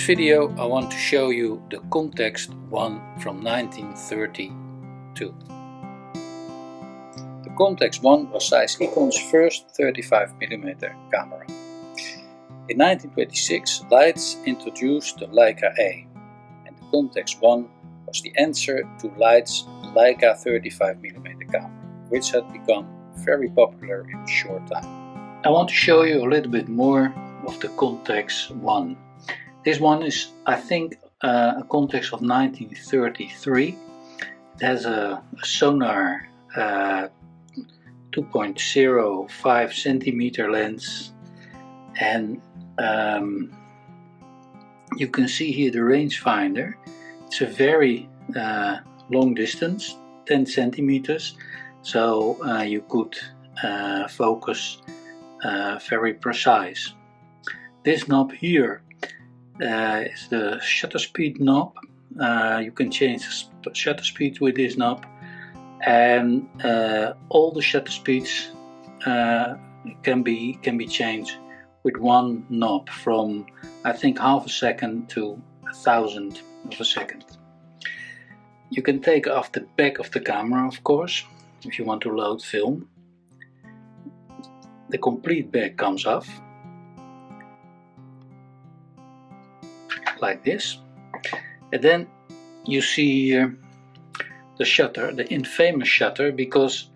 video I want to show you the Contax I from 1932. The Contax I was Zeiss-Icon's first 35mm camera. In 1926 Leica introduced the Leica A, and the Contax I was the answer to Leight's Leica 35mm camera, which had become very popular in a short time. I want to show you a little bit more of the Contax I. This one is, I think, a Contax of 1933. It has a sonar 2.05 centimeter lens, and you can see here the rangefinder. It's a very long distance, 10 centimeters, so you could focus very precise. This knob here is the shutter speed knob. You can change the shutter speed with this knob, and all the shutter speeds can be changed with one knob, from I think half a second to 1,000 of a second. You can take off the back of the camera, of course, if you want to load film. The complete back comes off like this, and then you see here the shutter, the infamous shutter, because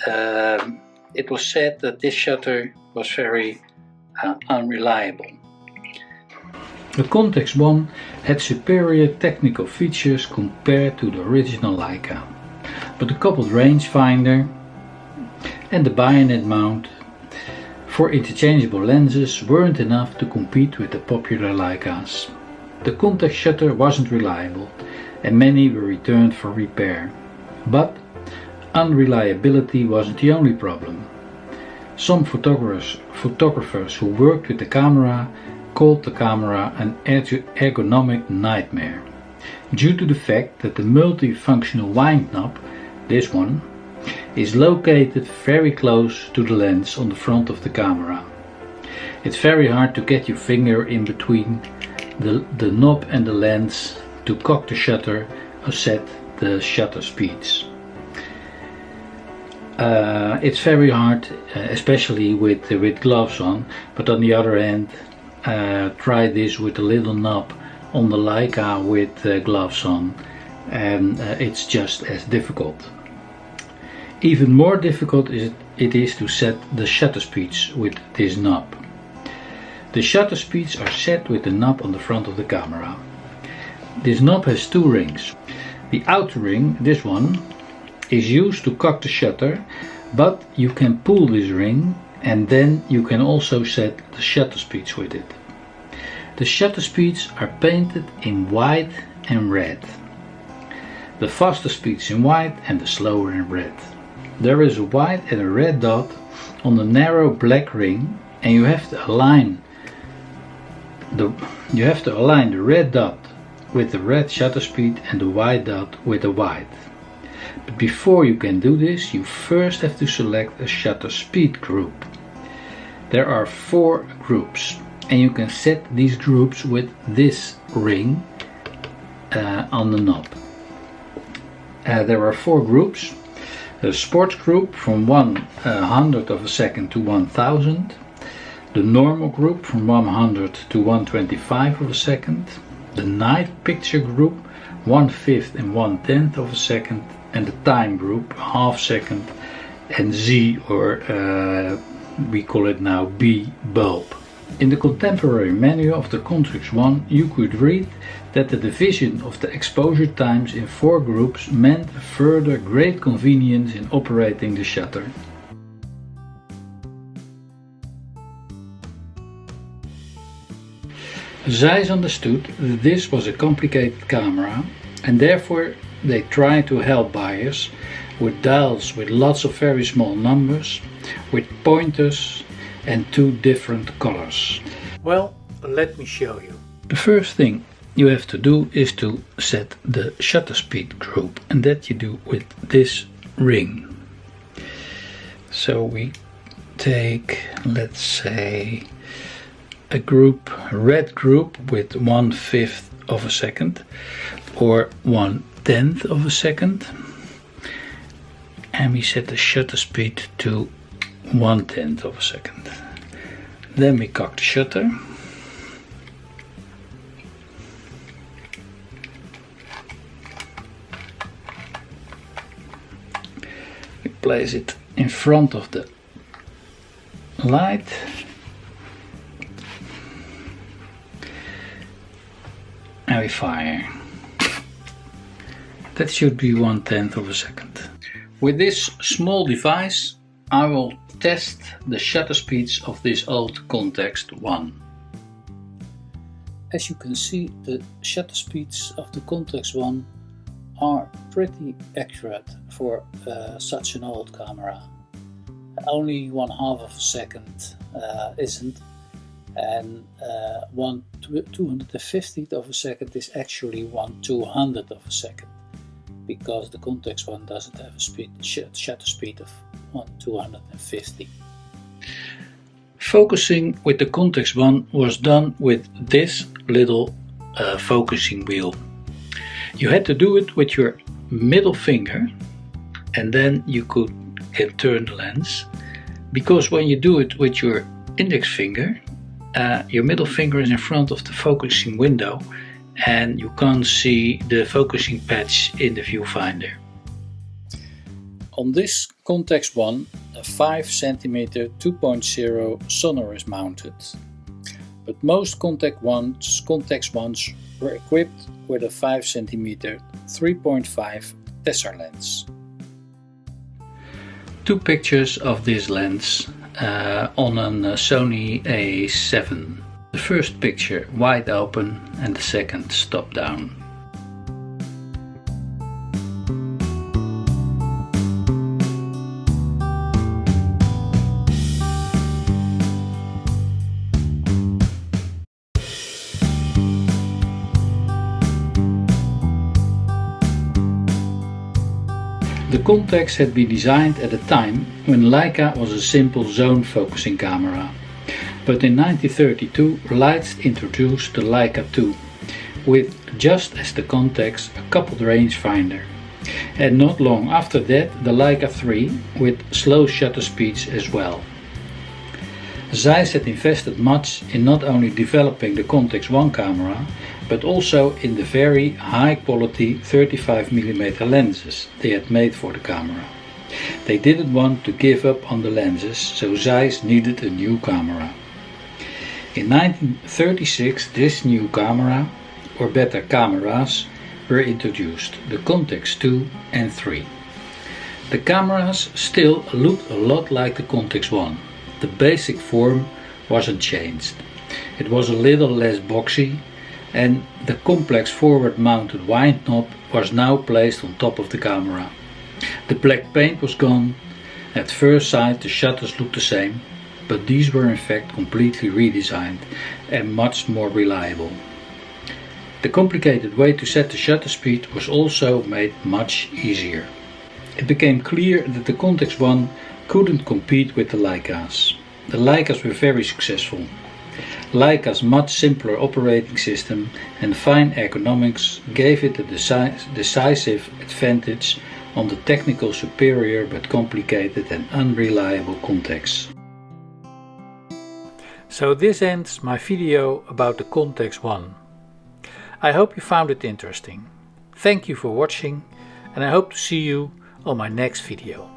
it was said that this shutter was very unreliable. The Contax I had superior technical features compared to the original Leica, but the coupled rangefinder and the bayonet mount for interchangeable lenses weren't enough to compete with the popular Leicas. The Contax shutter wasn't reliable, and many were returned for repair. But unreliability wasn't the only problem. Some photographers who worked with the camera called the camera an ergonomic nightmare, due to the fact that the multifunctional wind knob, this one, is located very close to the lens on the front of the camera. It's very hard to get your finger in between the knob and the lens to cock the shutter or set the shutter speeds. It's very hard, especially with gloves on, but on the other hand, try this with a little knob on the Leica with gloves on, and it's just as difficult. Even more difficult it is to set the shutter speeds with this knob. The shutter speeds are set with the knob on the front of the camera. This knob has two rings. The outer ring, this one, is used to cock the shutter, but you can pull this ring and then you can also set the shutter speeds with it. The shutter speeds are painted in white and red. The faster speeds in white and the slower in red. There is a white and a red dot on the narrow black ring, and you have to align the red dot with the red shutter speed and the white dot with the white. But before you can do this, you first have to select a shutter speed group. There are 4 groups, and you can set these groups with this ring on the knob. There are 4 groups. The sports group from 1/100 of a second to 1000. The normal group from 100 to 125 of a second. The night picture group 1/5 and 1/10 of a second. And the time group, half second, and Z, or we call it now B bulb. In the contemporary manual of the Contax I, you could read that the division of the exposure times in 4 groups meant further great convenience in operating the shutter. Zeiss understood that this was a complicated camera, and therefore they tried to help buyers with dials with lots of very small numbers, with pointers and 2 different colors. Well, let me show you. The first thing you have to do is to set the shutter speed group, and that you do with this ring. So we take, let's say, a red group with 1/5 of a second or 1/10 of a second, and we set the shutter speed to 1/10 of a second. Then we cock the shutter. We place it in front of the light. And we fire. That should be 1/10 of a second. With this small device I will test the shutter speeds of this old Contax I. As you can see, the shutter speeds of the Contax I are pretty accurate for such an old camera. Only 1/2 of a second isn't, and 1/250th of a second is actually 1/200th of a second, because the Contax I doesn't have a shutter speed of 1/250. Focusing with the Contax I was done with this little focusing wheel. You had to do it with your middle finger, and then you can turn the lens, because when you do it with your index finger, your middle finger is in front of the focusing window and you can't see the focusing patch in the viewfinder. On this Contax I, a 5 cm 2.0 sonar is mounted, but most Contax Is were equipped with a 5 cm 3.5 tessar lens. Two pictures of this lens on a Sony A7. The first picture wide open and the second stop down. The Contax had been designed at a time when Leica was a simple zone focusing camera, but in 1932 Leitz introduced the Leica II with, just as the Contax, a coupled rangefinder, and not long after that the Leica III with slow shutter speeds as well. Zeiss had invested much in not only developing the Contax I camera, but also in the very high quality 35mm lenses they had made for the camera. They didn't want to give up on the lenses, so Zeiss needed a new camera. In 1936 this new camera, or better cameras, were introduced, the Contax II and III. The cameras still looked a lot like the Contax I. The basic form wasn't changed. It was a little less boxy, and the complex forward mounted wind knob was now placed on top of the camera. The black paint was gone. At first sight the shutters looked the same, but these were in fact completely redesigned and much more reliable. The complicated way to set the shutter speed was also made much easier. It became clear that the Contax I couldn't compete with the Leicas. The Leicas were very successful. Leica's much simpler operating system and fine ergonomics gave it a decisive advantage on the technical superior but complicated and unreliable Contax. So this ends my video about the Contax I. I hope you found it interesting. Thank you for watching, and I hope to see you on my next video.